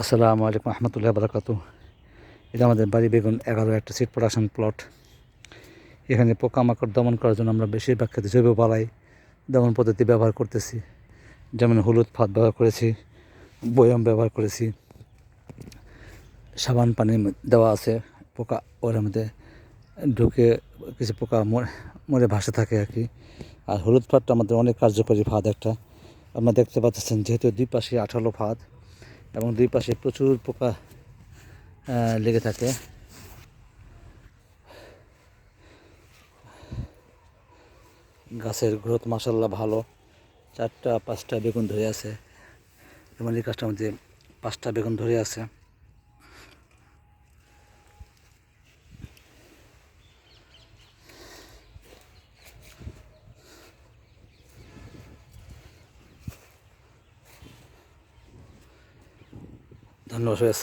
আসসালামু আলাইকুম রহমতুল্লাহ বারাকাতু। এটা আমাদের বাড়ি বেগুন 11 একটা সিড প্রোডাকশন প্লট। এখানে পোকামাকড় দমন করার জন্য আমরা বেশিরভাগ ক্ষেত্রে জৈব বালাই দমন পদ্ধতি ব্যবহার করতেছি। যেমন হলুদ ফাঁদ ব্যবহার করেছি, বয়ম ব্যবহার করেছি, সাবান পানি দেওয়া আছে। পোকা ওর মধ্যে ঢুকে কিছু পোকা মরে ভাসে থাকে আর কি। আর হলুদ ফাঁদটা আমাদের অনেক কার্যকরী ফাঁদ একটা। আপনারা দেখতে পাচ্ছেন, যেহেতু দুই পাশে আঠালো ফাঁদ এবং দুই পাশে প্রচুর পোকা লেগে থাকে। গাছের গ্রোথ মাশাআল্লাহ ভালো। 4টা-5টা বেগুন ধরে আছে। যেমন এই গাছটার মধ্যে 5টা বেগুন ধরে আছে। ধন্যবাদ।